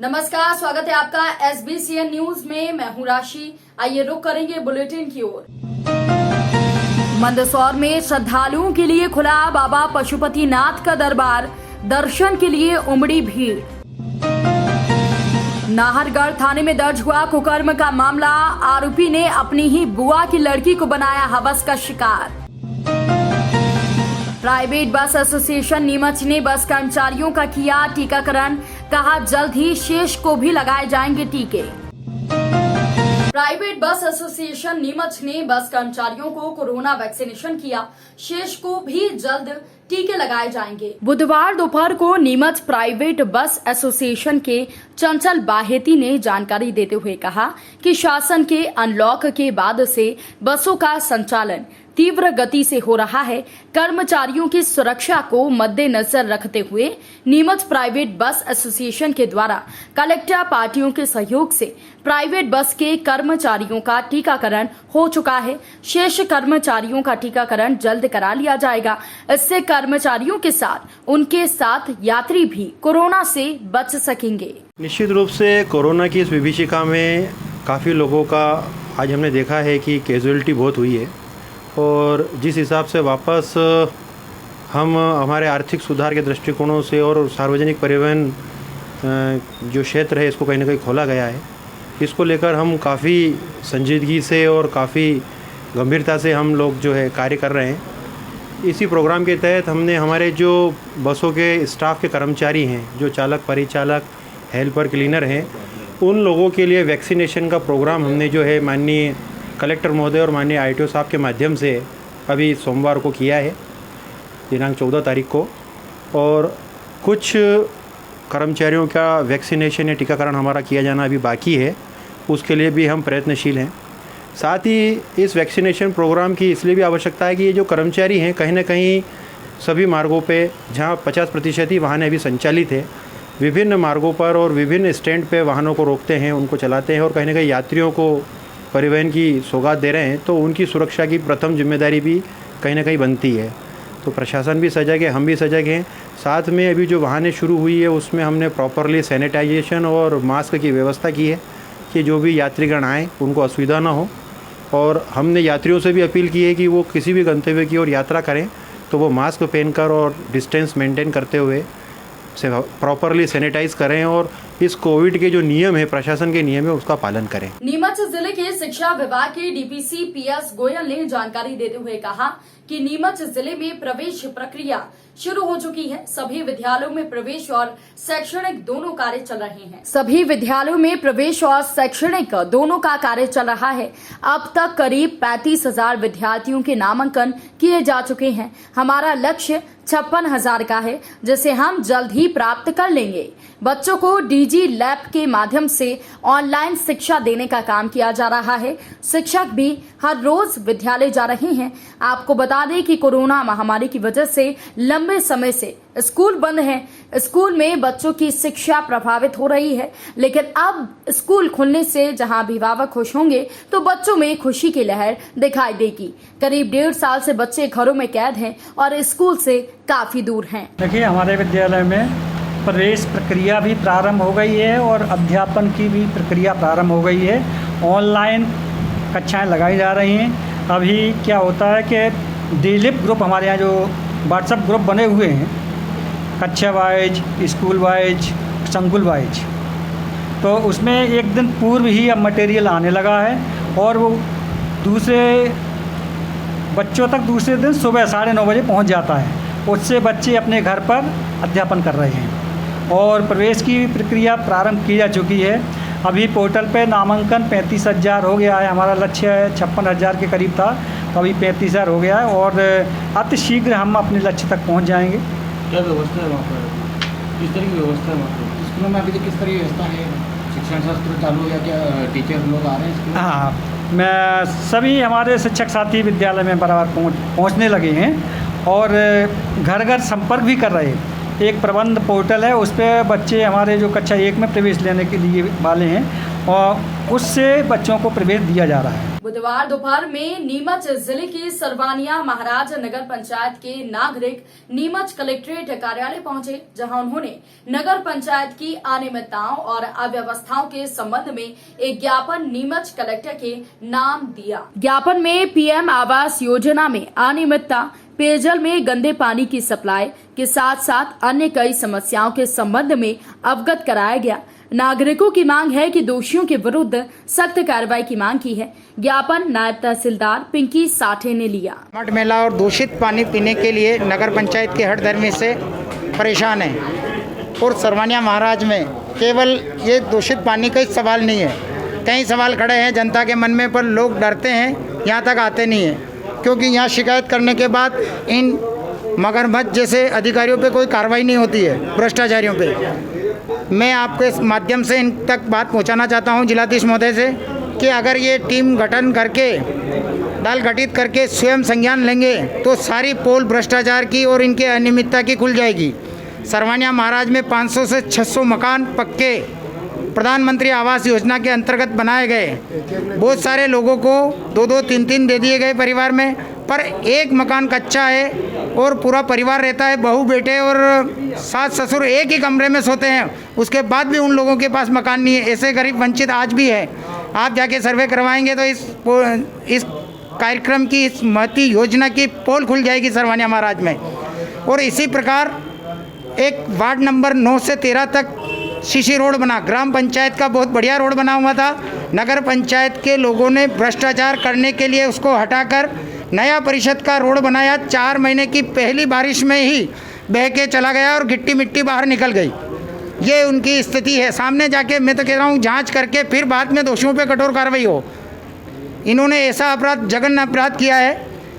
नमस्कार, स्वागत है आपका SBCN न्यूज में। मैं हूं राशि। आइए रुक करेंगे बुलेटिन की ओर। मंदसौर में श्रद्धालुओं के लिए खुला बाबा पशुपतिनाथ का दरबार, दर्शन के लिए उमड़ी भीड़। नाहरगढ़ थाने में दर्ज हुआ कुकर्म का मामला, आरोपी ने अपनी ही बुआ की लड़की को बनाया हवस का शिकार। प्राइवेट बस एसोसिएशन नीमच ने बस कर्मचारियों का किया टीकाकरण, कहा जल्द ही शेष को भी लगाए जाएंगे टीके। प्राइवेट बस एसोसिएशन नीमच ने बस कर्मचारियों को कोरोना वैक्सीनेशन किया, शेष को भी जल्द टीके लगाए जाएंगे। बुधवार दोपहर को नीमच प्राइवेट बस एसोसिएशन के चंचल बाहेती ने जानकारी देते हुए कहा कि शासन के अनलॉक के बाद से बसों का संचालन तीव्र गति से हो रहा है। कर्मचारियों की सुरक्षा को मद्देनजर रखते हुए नीमच प्राइवेट बस एसोसिएशन के द्वारा कलेक्टर पार्टियों के सहयोग से प्राइवेट बस के कर्मचारियों का टीकाकरण हो चुका है। शेष कर्मचारियों का टीकाकरण जल्द करा लिया जाएगा। इससे कर्मचारियों के साथ उनके साथ यात्री भी कोरोना से बच सकेंगे। निश्चित रूप से कोरोना की इस विभीषिका में काफ़ी लोगों का आज हमने देखा है कि कैजुअलिटी बहुत हुई है, और जिस हिसाब से वापस हम हमारे आर्थिक सुधार के दृष्टिकोणों से और सार्वजनिक परिवहन जो क्षेत्र है इसको कहीं ना कहीं खोला गया है, इसको लेकर हम काफ़ी संजीदगी से और काफ़ी गंभीरता से हम लोग जो है कार्य कर रहे हैं। इसी प्रोग्राम के तहत हमने हमारे जो बसों के स्टाफ के कर्मचारी हैं, जो चालक, परिचालक, हेल्पर, क्लीनर हैं, उन लोगों के लिए वैक्सीनेशन का प्रोग्राम हमने जो है माननीय कलेक्टर महोदय और माननीय ITO साहब के माध्यम से अभी सोमवार को किया है, दिनांक 14 तारीख को। और कुछ कर्मचारियों का वैक्सीनेशन या टीकाकरण हमारा किया जाना अभी बाकी है, उसके लिए भी हम प्रयत्नशील हैं। साथ ही इस वैक्सीनेशन प्रोग्राम की इसलिए भी आवश्यकता है कि ये जो कर्मचारी हैं कहीं ना कहीं सभी मार्गों पे जहाँ 50% ही वाहन अभी संचालित है, विभिन्न मार्गों पर और विभिन्न स्टैंड पे वाहनों को रोकते हैं, उनको चलाते हैं और कहीं ना कहीं यात्रियों को परिवहन की सौगात दे रहे हैं, तो उनकी सुरक्षा की प्रथम जिम्मेदारी भी कहीं ना कहीं बनती है। तो प्रशासन भी सजग है, हम भी सजग हैं। साथ में अभी जो वाहनें शुरू हुई है उसमें हमने प्रॉपरली सैनिटाइजेशन और मास्क की व्यवस्था की है कि जो भी यात्रीगण आएँ उनको असुविधा ना हो। और हमने यात्रियों से भी अपील की है कि वो किसी भी गंतव्य की ओर यात्रा करें तो वो मास्क पहनकर और डिस्टेंस मेंटेन करते हुए से प्रॉपरली सैनिटाइज करें और इस कोविड के जो नियम है, प्रशासन के नियम है, उसका पालन करें। नीमच जिले के शिक्षा विभाग के DPC PS गोयल ने जानकारी देते हुए कहा कि नीमच जिले में प्रवेश प्रक्रिया शुरू हो चुकी है। सभी विद्यालयों में प्रवेश और शैक्षणिक दोनों कार्य चल रहे हैं। सभी विद्यालयों में प्रवेश और शैक्षणिक दोनों का कार्य चल रहा है। अब तक करीब 35,000 विद्यार्थियों के नामांकन किए जा चुके हैं। हमारा लक्ष्य 56,000 का है, जिसे हम जल्द ही प्राप्त कर लेंगे। बच्चों को DG लैब के माध्यम से ऑनलाइन शिक्षा देने का काम किया जा रहा है। शिक्षक भी हर रोज विद्यालय जा रहे हैं। आपको बता दें कि कोरोना महामारी की वजह से लंबे समय से स्कूल बंद हैं। स्कूल में बच्चों की शिक्षा प्रभावित हो रही है, लेकिन अब स्कूल खुलने से जहां अभिभावक खुश होंगे तो बच्चों में खुशी की लहर दिखाई देगी। करीब 1.5 साल से बच्चे घरों में कैद हैं और स्कूल से काफी दूर हैं। देखिए, हमारे विद्यालय में प्रवेश प्रक्रिया भी प्रारंभ हो गई है और अध्यापन की भी प्रक्रिया प्रारंभ हो गई है। ऑनलाइन कक्षाएं लगाई जा रही हैं। अभी क्या होता है कि DLIP ग्रुप, हमारे यहाँ जो व्हाट्सएप ग्रुप बने हुए हैं, कक्षा वाइज, स्कूल वाइज, संकुल वाइज, तो उसमें एक दिन पूर्व ही अब मटेरियल आने लगा है और वो दूसरे बच्चों तक दूसरे दिन सुबह 9:30 बजे पहुंच जाता है। उससे बच्चे अपने घर पर अध्यापन कर रहे हैं और प्रवेश की प्रक्रिया प्रारंभ की जा चुकी है। अभी पोर्टल पे नामांकन 35,000 हो गया है। हमारा लक्ष्य 56,000 के करीब था, तो अभी 35,000 हो गया है और अति शीघ्र हम अपने लक्ष्य तक पहुंच जाएंगे। क्या व्यवस्था है वहाँ पर? किस तरह की व्यवस्था है वहाँ पर? स्कूलों में अभी तक किस तरह की व्यवस्था है? शिक्षण शास्त्र चालू या क्या टीचर लोग आ रहे हैं स्कूल? हाँ, मैं सभी हमारे शिक्षक साथी विद्यालय में बराबर पहुँचने लगे हैं और घर घर संपर्क भी कर रहे हैं। एक प्रबंध पोर्टल है, उस पर बच्चे हमारे जो कक्षा 1 में प्रवेश लेने के लिए वाले हैं और उससे बच्चों को प्रवेश दिया जा रहा है। बुधवार दोपहर में नीमच जिले के सरवानिया महाराज नगर पंचायत के नागरिक नीमच कलेक्ट्रेट कार्यालय पहुंचे, जहां उन्होंने नगर पंचायत की अनियमितताओं और अव्यवस्थाओं के संबंध में एक ज्ञापन नीमच कलेक्टर के नाम दिया। ज्ञापन में पीएम आवास योजना में अनियमितता, पेयजल में गंदे पानी की सप्लाई के साथ साथ अन्य कई समस्याओं के संबंध में अवगत कराया गया। नागरिकों की मांग है कि दोषियों के विरुद्ध सख्त कार्रवाई की मांग की है। ज्ञापन नायब तहसीलदार पिंकी साठे ने लिया। मठ मेला और दूषित पानी पीने के लिए नगर पंचायत के हर धर्मी से परेशान है और सरवानिया महाराज में केवल ये दूषित पानी का ही सवाल नहीं है, कई सवाल खड़े हैं जनता के मन में, पर लोग डरते हैं, यहाँ तक आते नहीं हैं क्योंकि यहाँ शिकायत करने के बाद इन मगरमच्छ जैसे अधिकारियों पे कोई कार्रवाई नहीं होती है, भ्रष्टाचारियों पे। मैं आपके इस माध्यम से इन तक बात पहुंचाना चाहता हूं जिलाधीश महोदय से कि अगर ये टीम गठन करके दल गठित करके स्वयं संज्ञान लेंगे तो सारी पोल भ्रष्टाचार की और इनके अनियमितता की खुल जाएगी। सरवानिया महाराज में 500 से 600 मकान पक्के प्रधानमंत्री आवास योजना के अंतर्गत बनाए गए। बहुत सारे लोगों को 2-2, 3-3 दे दिए गए परिवार में, पर एक मकान कच्चा है और पूरा परिवार रहता है, बहू बेटे और सास ससुर एक ही कमरे में सोते हैं, उसके बाद भी उन लोगों के पास मकान नहीं है। ऐसे गरीब वंचित आज भी है। आप जाके सर्वे करवाएंगे तो इस कार्यक्रम की, इस महती योजना की पोल खुल जाएगी सरवानिया महाराज में। और इसी प्रकार एक वार्ड नंबर 9 से 13 तक शीशी रोड बना, ग्राम पंचायत का बहुत बढ़िया रोड बना हुआ था। नगर पंचायत के लोगों ने भ्रष्टाचार करने के लिए उसको हटाकर नया परिषद का रोड बनाया। 4 महीने की पहली बारिश में ही बह के चला गया और गिट्टी मिट्टी बाहर निकल गई। ये उनकी स्थिति है। सामने जाके मैं तो कह रहा हूँ जांच करके फिर बाद में दोषियों पे कठोर कार्रवाई हो। इन्होंने ऐसा अपराध, जघन्य अपराध किया है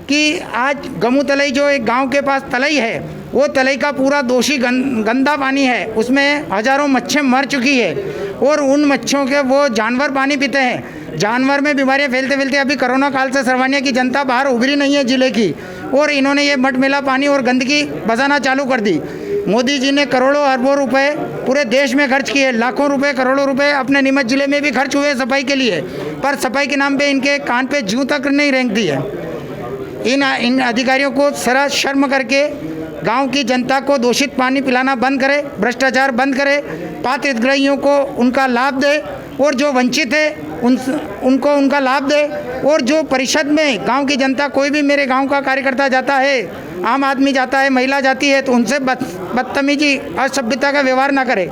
कि आज गमू तलई जो एक गांव के पास तलई है, वो तलई का पूरा दोषी गंदा पानी है, उसमें हजारों मच्छें मर चुकी है और उन मच्छों के वो जानवर पानी पीते हैं। जानवर में बीमारियां फैलते फैलते अभी कोरोना काल से सरवानिया की जनता बाहर उभरी नहीं है जिले की, और इन्होंने ये मठ मेला पानी और गंदगी बसाना चालू कर दी। मोदी जी ने करोड़ों अरबों रुपए पूरे देश में खर्च किए, लाखों रुपए करोड़ों रुपए अपने नीमच जिले में भी खर्च हुए सफाई के लिए, पर सफाई के नाम पे इनके कान पे जूं तक नहीं रेंगती है। इन अधिकारियों को सरा शर्म करके गांव की जनता को दूषित पानी पिलाना बंद करे, भ्रष्टाचार बंद करे, पात्र हितग्राहियों को उनका लाभ दे और जो वंचित है उनको उनका लाभ दे। और जो परिषद में गांव की जनता, कोई भी मेरे गांव का कार्यकर्ता जाता है, आम आदमी जाता है, महिला जाती है, तो उनसे बदतमीजी, असभ्यता का व्यवहार ना करे।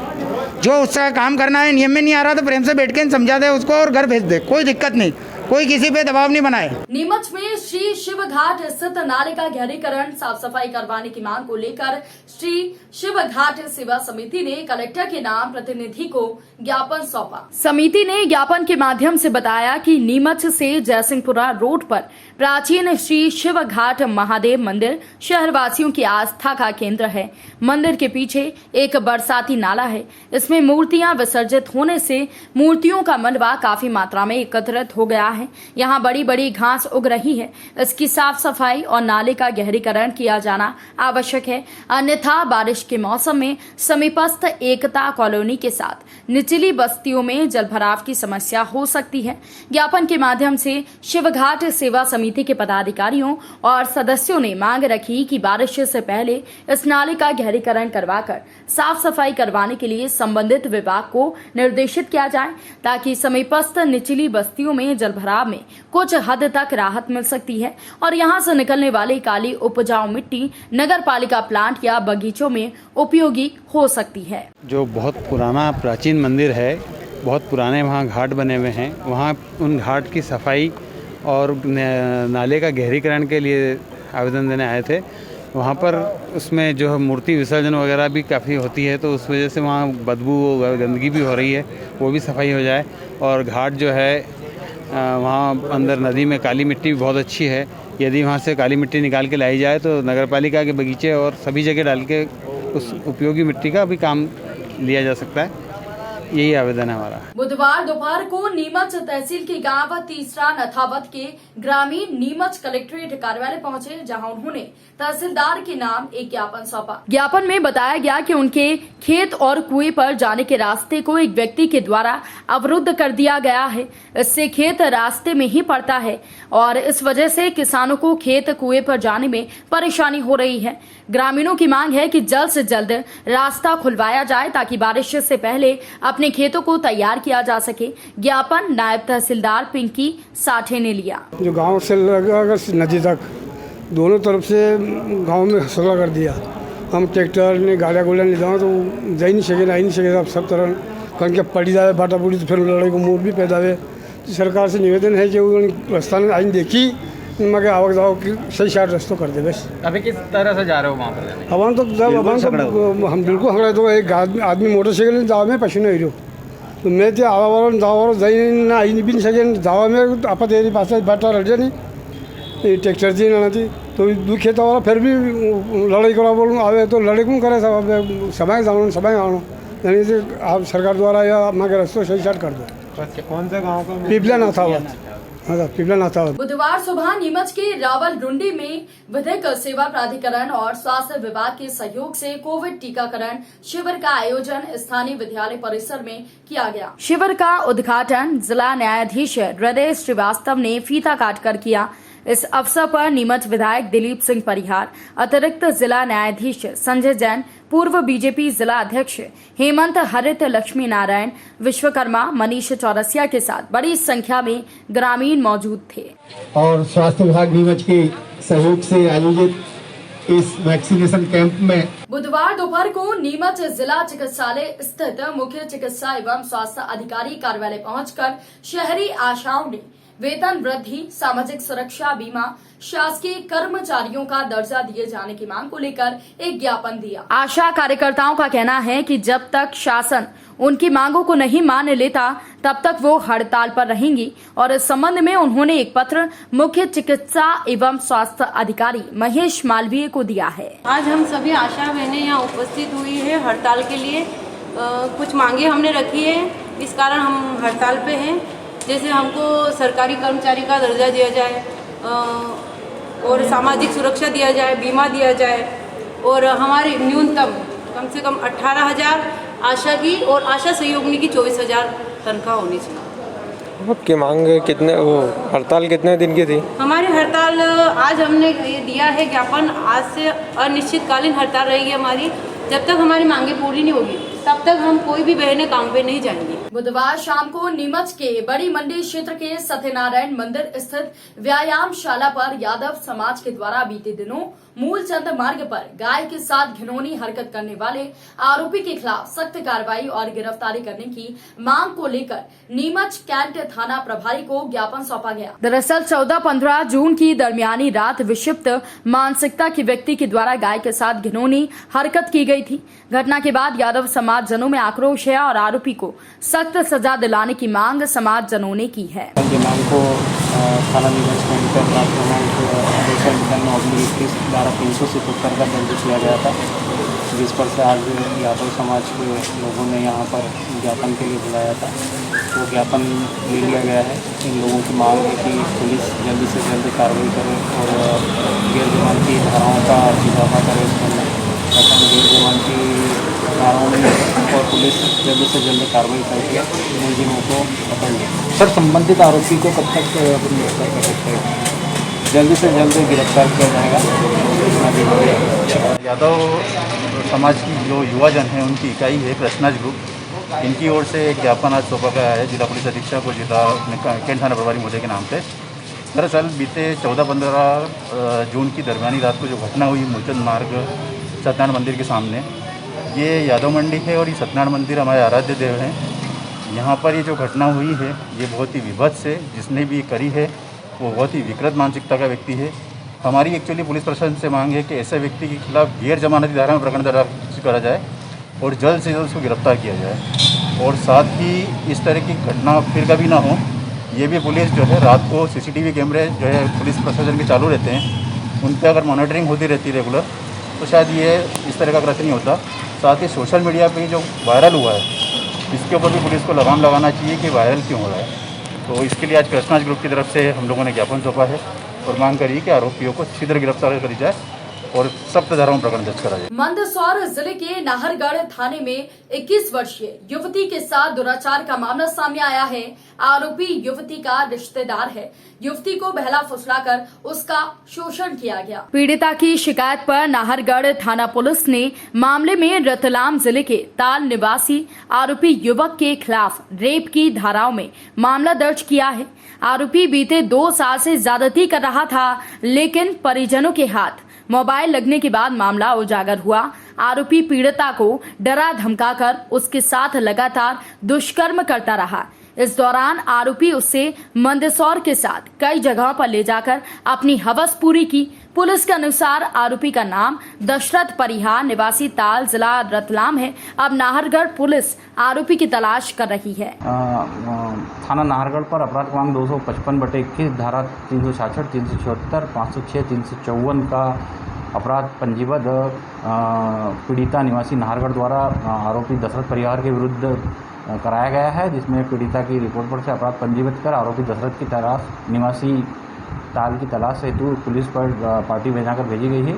जो उसका काम करना है, नियम में नहीं आ रहा तो प्रेम से बैठ के समझा दे उसको और घर भेज दे, कोई दिक्कत नहीं, कोई किसी पे दबाव नहीं बनाए। नीमच में श्री शिव घाट स्थित नाले का गहरीकरण, साफ सफाई करवाने की मांग को लेकर श्री शिव घाट सेवा समिति ने कलेक्टर के नाम प्रतिनिधि को ज्ञापन सौंपा। समिति ने ज्ञापन के माध्यम से बताया कि नीमच से जयसिंहपुरा रोड पर प्राचीन श्री शिव घाट महादेव मंदिर शहरवासियों की आस्था का केंद्र है। मंदिर के पीछे एक बरसाती नाला है। इसमें मूर्तियां विसर्जित होने से मूर्तियों का मलबा काफी मात्रा में एकत्रित हो गया है। यहाँ बड़ी बड़ी घास उग रही है। इसकी साफ सफाई और नाले का गहरीकरण किया जाना आवश्यक है, अन्यथा बारिश के मौसम में समीपस्थ एकता कॉलोनी के साथ निचली बस्तियों में जलभराव की समस्या हो सकती है। ज्ञापन के माध्यम से शिवघाट सेवा समिति के पदाधिकारियों और सदस्यों ने मांग रखी कि बारिश से पहले इस नाले का गहरीकरण करवाकर साफ सफाई करवाने के लिए संबंधित विभाग को निर्देशित किया जाए, ताकि समीपस्थ निचली बस्तियों में जलभराव में कुछ हद तक राहत मिल सकती है और यहां से निकलने वाली काली उपजाऊ मिट्टी नगर पालिका प्लांट या बगीचों में उपयोगी हो सकती है। जो बहुत पुराना प्राचीन मंदिर है, बहुत पुराने वहाँ घाट बने हुए हैं, वहाँ उन घाट की सफाई और नाले का गहरीकरण के लिए आवेदन देने आए थे। वहाँ पर उसमें जो है मूर्ति विसर्जन वगैरह भी काफ़ी होती है, तो उस वजह से वहाँ बदबू गंदगी भी हो रही है, वो भी सफाई हो जाए। और घाट जो है वहाँ अंदर नदी में काली मिट्टी भी बहुत अच्छी है, यदि वहाँ से काली मिट्टी निकाल के लाई जाए तो नगर पालिका के बगीचे और सभी जगह डाल के उस उपयोगी मिट्टी का भी काम लिया जा सकता है। यही आवेदन है हमारा। बुधवार दोपहर को नीमच तहसील के गांव तीसरा नथावत के ग्रामीण नीमच कलेक्ट्रेट कार्यालय पहुंचे, जहां उन्होंने तहसीलदार के नाम एक ज्ञापन सौंपा। ज्ञापन में बताया गया कि उनके खेत और कुएं पर जाने के रास्ते को एक व्यक्ति के द्वारा अवरुद्ध कर दिया गया है। इससे खेत रास्ते में ही पड़ता है और इस वजह से किसानों को खेत कुएं पर जाने में परेशानी हो रही है। ग्रामीणों की मांग है कि जल्द से जल्द रास्ता खुलवाया जाए ताकि बारिश से पहले अपने खेतों को तैयार किया जा सके। ज्ञापन नायब तहसीलदार पिंकी साठे ने लिया। जो गांव से लगा नदी तक दोनों तरफ से गांव में हसला कर दिया। हम ट्रैक्टर ने गाड़ियाँ गोलियाँ ले जाओ तो जा ही नहीं सके, ना ही नहीं सके। सब तरह कहीं के पड़ी जाए बाटा बुड़ी तो फिर लड़ाई को मोड़ भी पैदा हुए। सरकार से निवेदन है कि रास्ता आइन देखी मगर आवक जाओ कि सही शायद रस्तों कर दे। बस अभी किस तरह से जा रहे हो वहाँ पर? अब तो हम बिल्कुल हगड़े तो एक आदमी मोटरसाइकिल जावा में पशु नहीं रहो तो मैं तो आवा वाला जावा जाई ना आई भी नहीं सके। जावा में आप तेरी पास बाटा लड़ जाए नहीं ट्रैक्टर जी ना थी तो दू खेता वाला फिर भी लड़ाई करा बोलूँ आवे तो लड़ाई कौन करे। सब समय जाओ समय आनो यानी कि आप सरकार द्वारा या मगर रस्तों सही शायद कर दो। कौन सा गाँव का? पिपला नाथावत। बुधवार सुबह नीमच के रावल डुंडी में विधिक सेवा प्राधिकरण और स्वास्थ्य विभाग के सहयोग से कोविड टीकाकरण शिविर का आयोजन स्थानीय विद्यालय परिसर में किया गया। शिविर का उद्घाटन जिला न्यायाधीश हृदय श्रीवास्तव ने फीता काटकर किया। इस अवसर पर नीमच विधायक दिलीप सिंह परिहार, अतिरिक्त जिला न्यायाधीश संजय जैन, पूर्व बीजेपी जिला अध्यक्ष हेमंत हरित, लक्ष्मी नारायण विश्वकर्मा, मनीष चौरसिया के साथ बड़ी संख्या में ग्रामीण मौजूद थे। और स्वास्थ्य विभाग नीमच के सहयोग से आयोजित इस वैक्सीनेशन कैंप में बुधवार दोपहर को नीमच जिला चिकित्सालय स्थित मुख्य चिकित्सा एवं स्वास्थ्य अधिकारी कार्यालय पहुंचकर शहरी आशाओं ने वेतन वृद्धि, सामाजिक सुरक्षा बीमा, शासकीय कर्मचारियों का दर्जा दिए जाने की मांग को लेकर एक ज्ञापन दिया। आशा कार्यकर्ताओं का कहना है कि जब तक शासन उनकी मांगों को नहीं मान लेता तब तक वो हड़ताल पर रहेंगी और इस संबंध में उन्होंने एक पत्र मुख्य चिकित्सा एवं स्वास्थ्य अधिकारी महेश मालवीय को दिया है। आज हम सभी आशा बहनें यहाँ उपस्थित हुई है हड़ताल के लिए। कुछ मांगे हमने रखी है, इस कारण हम हड़ताल पे हैं। जैसे हमको सरकारी कर्मचारी का दर्जा दिया जाए और सामाजिक सुरक्षा दिया जाए, बीमा दिया जाए और हमारी न्यूनतम कम से कम 18,000 आशा की और आशा सहयोगिनी की 24,000 तनख्वाह होनी चाहिए। आपकी मांग कितने हड़ताल कितने दिन की थी? हमारी हड़ताल आज हमने ये दिया है ज्ञापन, आज से अनिश्चितकालीन हड़ताल रहेगी हमारी। जब तक हमारी मांगे पूरी नहीं होगी तब तक हम कोई भी बहनें काम पे नहीं जाएंगी। बुधवार शाम को नीमच के बड़ी मंडी क्षेत्र के सत्यनारायण मंदिर स्थित व्यायामशाला पर यादव समाज के द्वारा बीते दिनों मूलचंद मार्ग पर गाय के साथ घिनौनी हरकत करने वाले आरोपी के खिलाफ सख्त कार्रवाई और गिरफ्तारी करने की मांग को लेकर नीमच कैंट थाना प्रभारी को ज्ञापन सौंपा गया। दरअसल 14-15 जून की दरमियानी रात विक्षिप्त मानसिकता के व्यक्ति के द्वारा गाय के साथ घिनौनी हरकत की गई थी। घटना के बाद यादव समाज जनों में आक्रोश है और आरोपी को सख्त सजा दिलाने की मांग समाज जनों ने की है। मांग को थाना नीमच कैंट का अपराध क्रमांक 291/21 धारा 300 से पुकार का दर्ज किया गया था, जिस पर से आज यादव समाज के लोगों ने यहाँ पर ज्ञापन के लिए बुलाया था। वो ज्ञापन ले लिया गया है। इन लोगों की मांग है कि पुलिस जल्दी से जल्दी कार्रवाई करे और गैर जमानती धाराओं का इजाफा करे उसके अंदर, ताकि गैर जमानती धाराओं में और पुलिस जल्दी से जल्दी कार्रवाई करके मुलजिमों को पकड़ ले। सर, संबंधित आरोपी को कब तक गिरफ्तार कर सकते हैं? जल्दी से जल्दी गिरफ्तार किया जाएगा। यादव समाज की जो युवाजन है उनकी इकाई है कृष्णाज ग्रुप, इनकी ओर से एक ज्ञापन आज सौंपा गया है जिला पुलिस अधीक्षक और जिला कैंट थाना प्रभारी महोदय के नाम पे। दरअसल बीते 14-15 जून की दरमियानी रात को जो घटना हुई मूलचंद मार्ग सत्यनारायण मंदिर के सामने, ये यादव मंडी है और ये सत्यनारायण मंदिर हमारे आराध्य देव हैं। यहाँ पर ये जो घटना हुई है ये बहुत ही विभत्स है। जिसने भी करी है वो बहुत ही विकृत मानसिकता का व्यक्ति है। हमारी एक्चुअली पुलिस प्रशासन से मांग है कि ऐसे व्यक्ति के खिलाफ गैर जमानती धारा में प्रकरण दर्ज करा जाए और जल्द से जल्द उसको गिरफ्तार किया जाए और साथ ही इस तरह की घटना फिर कभी ना हो, ये भी पुलिस जो है रात को CCTV कैमरे जो है पुलिस प्रशासन के चालू रहते हैं, उन पर अगर मॉनिटरिंग होती रहती रेगुलर तो शायद ये इस तरह का प्रश्न नहीं होता। साथ ही सोशल मीडिया पे जो वायरल हुआ है इसके ऊपर भी पुलिस को लगाम लगाना चाहिए कि वायरल क्यों हो रहा है। तो इसके लिए आज कृष्णाज ग्रुप की तरफ से हम लोगों ने ज्ञापन सौंपा है और मांग करी कि आरोपियों को शीघ्र गिरफ्तार करी जाए और सख्त धाराओं प्रकरण दर्ज करा जाए। मंदसौर जिले के नाहरगढ़ थाने में 21 वर्षीय युवती के साथ दुराचार का मामला सामने आया है। आरोपी युवती का रिश्तेदार है। युवती को बहला फुसलाकर उसका शोषण किया गया। पीड़िता की शिकायत पर नाहरगढ़ थाना पुलिस ने मामले में रतलाम जिले के ताल निवासी आरोपी युवक के खिलाफ रेप की धाराओं में मामला दर्ज किया है। आरोपी बीते 2 साल से ज्यादती कर रहा था, लेकिन परिजनों के हाथ मोबाइल लगने के बाद मामला उजागर हुआ। आरोपी पीड़िता को डरा धमकाकर उसके साथ लगातार दुष्कर्म करता रहा। इस दौरान आरोपी उससे मंदसौर के साथ कई जगहों पर ले जाकर अपनी हवस पूरी की। पुलिस के अनुसार आरोपी का नाम दशरथ परिहार निवासी ताल जिला रतलाम है। अब नाहरगढ़ पुलिस आरोपी की तलाश कर रही है। थाना नाहरगढ़ पर अपराध क्रमांक 255/21 धारा 366, 376, 506, 354 का अपराध पंजीबद्ध पीड़िता निवासी नाहरगढ़ द्वारा आरोपी दशरथ परिहार के विरुद्ध कराया गया है, जिसमें पीड़िता की रिपोर्ट पर से अपराध पंजीबद्ध कर आरोपी दशरथ की तलाश निवासी ताल की तलाश हेतु पुलिस पर पार्टी भेजाकर भेजी गई है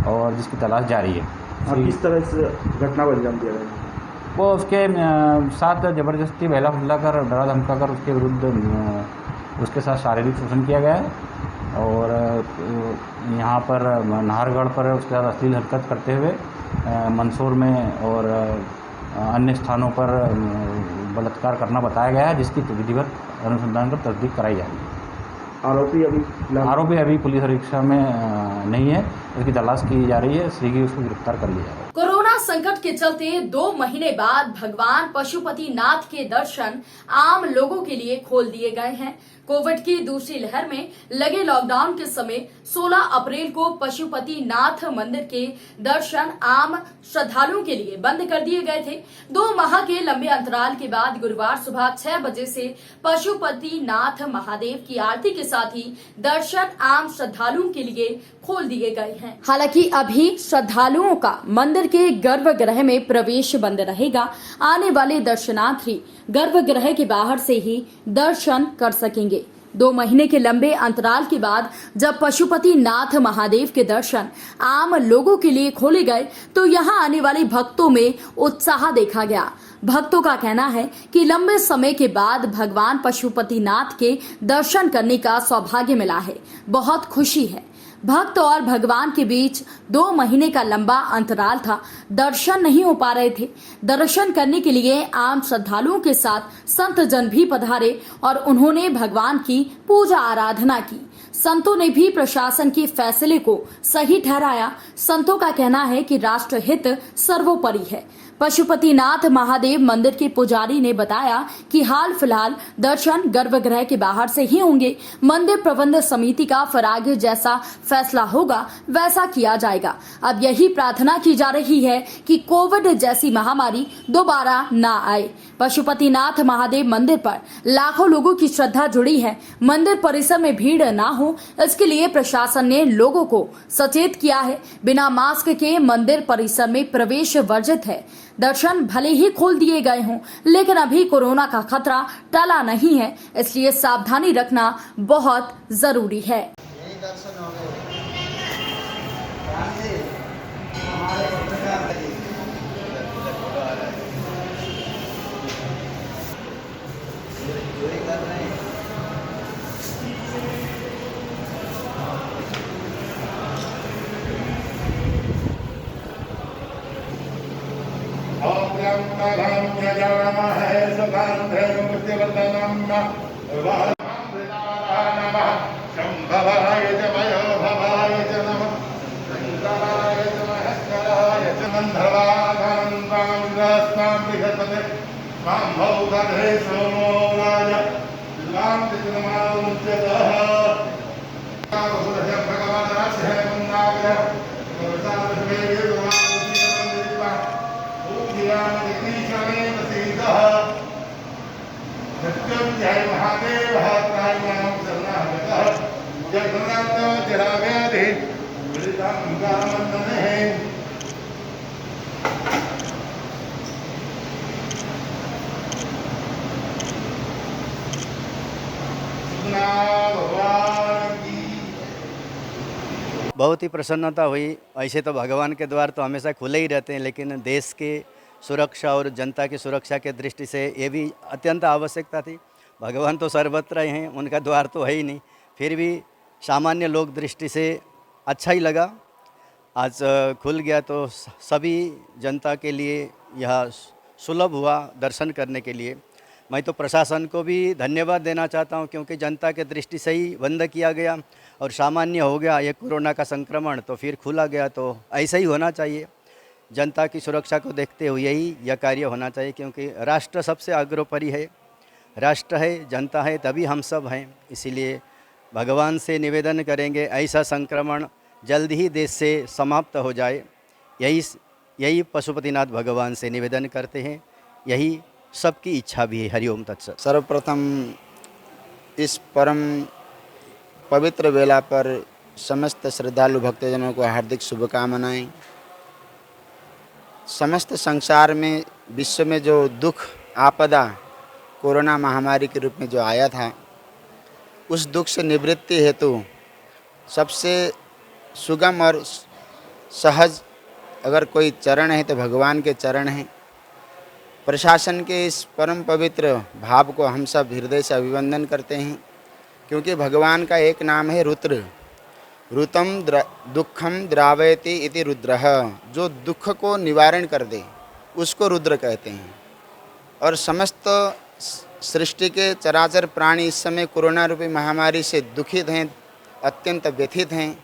और जिसकी तलाश जारी है। और किस तरह से घटना को अंजाम दिया गया? वो उसके साथ ज़बरदस्ती बहला फुसला कर डरा धमका कर उसके विरुद्ध उसके साथ शारीरिक शोषण किया गया है और यहाँ पर नाहरगढ़ पर उसके साथ अश्लील हरकत करते हुए मंदसौर में और अन्य स्थानों पर बलात्कार करना बताया गया है, जिसकी विधिवत अनुसंधान कर तस्दीक कराई जा रही है। आरोपी अभी पुलिस परीक्षा में नहीं है, उसकी तलाश की जा रही है। शीघ्र उसको गिरफ्तार कर लिया जाएगा। कोरोना संकट के चलते 2 महीने बाद भगवान पशुपतिनाथ के दर्शन आम लोगों के लिए खोल दिए गए हैं। कोविड की दूसरी लहर में लगे लॉकडाउन के समय 16 अप्रैल को पशुपतिनाथ मंदिर के दर्शन आम श्रद्धालुओं के लिए बंद कर दिए गए थे। 2 माह के लंबे अंतराल के बाद गुरुवार सुबह 6 बजे से पशुपतिनाथ महादेव की आरती के साथ ही दर्शन आम श्रद्धालुओं के लिए खोल दिए गए हैं। हालांकि अभी श्रद्धालुओं का मंदिर के गर्भगृह में प्रवेश बंद रहेगा। आने वाले दर्शनार्थी गर्भगृह के बाहर से ही दर्शन कर सकेंगे। 2 महीने के लंबे अंतराल के बाद जब पशुपतिनाथ महादेव के दर्शन आम लोगों के लिए खोले गए तो यहां आने वाले भक्तों में उत्साह देखा गया। भक्तों का कहना है कि लंबे समय के बाद भगवान पशुपतिनाथ के दर्शन करने का सौभाग्य मिला है। बहुत खुशी है। भक्त और भगवान के बीच 2 महीने का लंबा अंतराल था, दर्शन नहीं हो पा रहे थे। दर्शन करने के लिए आम श्रद्धालुओं के साथ संत जन भी पधारे और उन्होंने भगवान की पूजा आराधना की। संतों ने भी प्रशासन के फैसले को सही ठहराया। संतों का कहना है कि राष्ट्रहित सर्वोपरि है। पशुपतिनाथ महादेव मंदिर के पुजारी ने बताया कि हाल फिलहाल दर्शन गर्भगृह के बाहर से ही होंगे। मंदिर प्रबंध समिति का फिर आगे जैसा फैसला होगा वैसा किया जाएगा। अब यही प्रार्थना की जा रही है कि कोविड जैसी महामारी दोबारा ना आए। पशुपतिनाथ महादेव मंदिर पर लाखों लोगों की श्रद्धा जुड़ी है। मंदिर परिसर में भीड़ ना हो, इसके लिए प्रशासन ने लोगों को सचेत किया है। बिना मास्क के मंदिर परिसर में प्रवेश वर्जित है। दर्शन भले ही खोल दिए गए हों, लेकिन अभी कोरोना का खतरा टला नहीं है, इसलिए सावधानी रखना बहुत जरूरी है। बहुत ही प्रसन्नता हुई। ऐसे तो भगवान के द्वार तो हमेशा खुले ही रहते हैं, लेकिन देश के सुरक्षा और जनता की सुरक्षा के दृष्टि से ये भी अत्यंत आवश्यकता थी। भगवान तो सर्वत्र ही हैं, उनका द्वार तो है ही नहीं, फिर भी सामान्य लोक दृष्टि से अच्छा ही लगा। आज खुल गया तो सभी जनता के लिए यह सुलभ हुआ दर्शन करने के लिए। मैं तो प्रशासन को भी धन्यवाद देना चाहता हूं, क्योंकि जनता के दृष्टि से ही बंद किया गया और सामान्य हो गया ये कोरोना का संक्रमण, तो फिर खुला गया। तो ऐसा ही होना चाहिए, जनता की सुरक्षा को देखते हुए ही यह कार्य होना चाहिए, क्योंकि राष्ट्र सबसे अग्रोपरि है। राष्ट्र है, जनता है, तभी हम सब हैं। इसीलिए भगवान से निवेदन करेंगे ऐसा संक्रमण जल्द ही देश से समाप्त हो जाए। यही पशुपतिनाथ भगवान से निवेदन करते हैं, यही सबकी इच्छा भी है। हरिओम तत्सत। सर्वप्रथम इस परम पवित्र वेला पर समस्त श्रद्धालु भक्तजनों को हार्दिक शुभकामनाएं। समस्त संसार में, विश्व में जो दुख आपदा कोरोना महामारी के रूप में जो आया था, उस दुख से निवृत्ति हेतु सबसे सुगम और सहज अगर कोई चरण है तो भगवान के चरण हैं। प्रशासन के इस परम पवित्र भाव को हम सब हृदय से अभिवंदन करते हैं, क्योंकि भगवान का एक नाम है रुद्र। ऋतम दुखम द्रावयति इति रुद्रः, जो दुख को निवारण कर दे उसको रुद्र कहते हैं। और समस्त सृष्टि के चराचर प्राणी इस समय कोरोना रूपी महामारी से दुखित हैं, अत्यंत व्यथित हैं,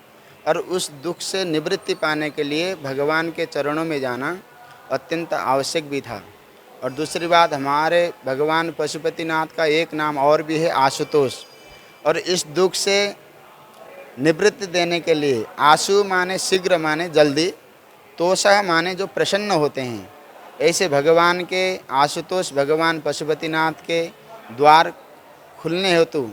और उस दुख से निवृत्ति पाने के लिए भगवान के चरणों में जाना अत्यंत आवश्यक भी था। और दूसरी बात, हमारे भगवान पशुपतिनाथ का एक नाम और भी है, आशुतोष। और इस दुख से निवृत्ति देने के लिए, आशु माने शीघ्र माने जल्दी, तोषः माने जो प्रसन्न होते हैं, ऐसे भगवान के आशुतोष भगवान पशुपतिनाथ के द्वार खुलने हेतु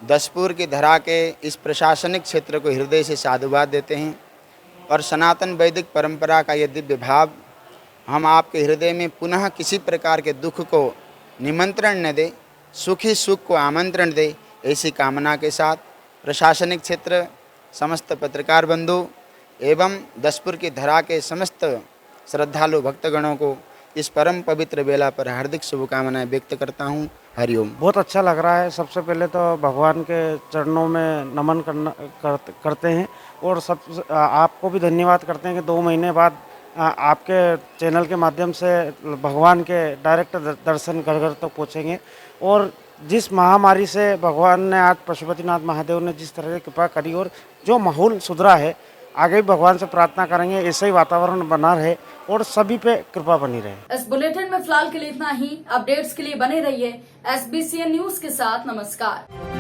दसपुर की धरा के इस प्रशासनिक क्षेत्र को हृदय से साधुवाद देते हैं। और सनातन वैदिक परंपरा का ये दिव्य भाव हम आपके हृदय में पुनः किसी प्रकार के दुख को निमंत्रण न दे, सुख ही सुख को आमंत्रण दे, ऐसी कामना के साथ प्रशासनिक क्षेत्र, समस्त पत्रकार बंधु एवं दसपुर की धरा के समस्त श्रद्धालु भक्तगणों को इस परम पवित्र बेला पर हार्दिक शुभकामनाएं व्यक्त करता हूं। हरिओम। बहुत अच्छा लग रहा है। सबसे पहले तो भगवान के चरणों में नमन करते हैं, और सब आपको भी धन्यवाद करते हैं कि 2 महीने बाद आपके चैनल के माध्यम से भगवान के डायरेक्ट दर्शन घर घर तक पहुँचेंगे। और जिस महामारी से भगवान ने आज पशुपतिनाथ महादेव ने जिस तरह की कृपा करी और जो माहौल सुधरा है, आगे भी भगवान से प्रार्थना करेंगे ऐसा ही वातावरण बना रहे और सभी पे कृपा बनी रहे। इस बुलेटिन में फिलहाल के लिए इतना ही। अपडेट्स के लिए बने रहिए SBCN न्यूज के साथ। नमस्कार।